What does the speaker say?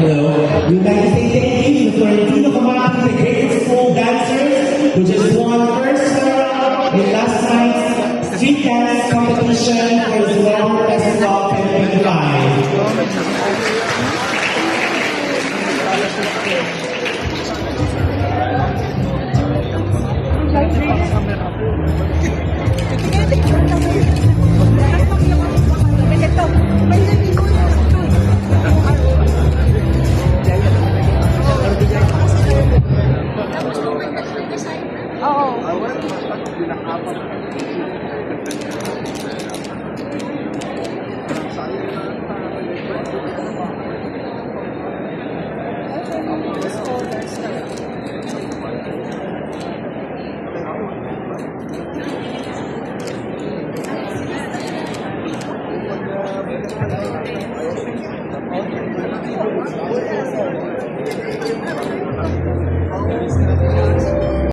Hello. We'd like to say thank you to Florentino Kamaki, the great school dancers, who just won first runner in last night's street dance competition for the Long Festival 2025. Oo.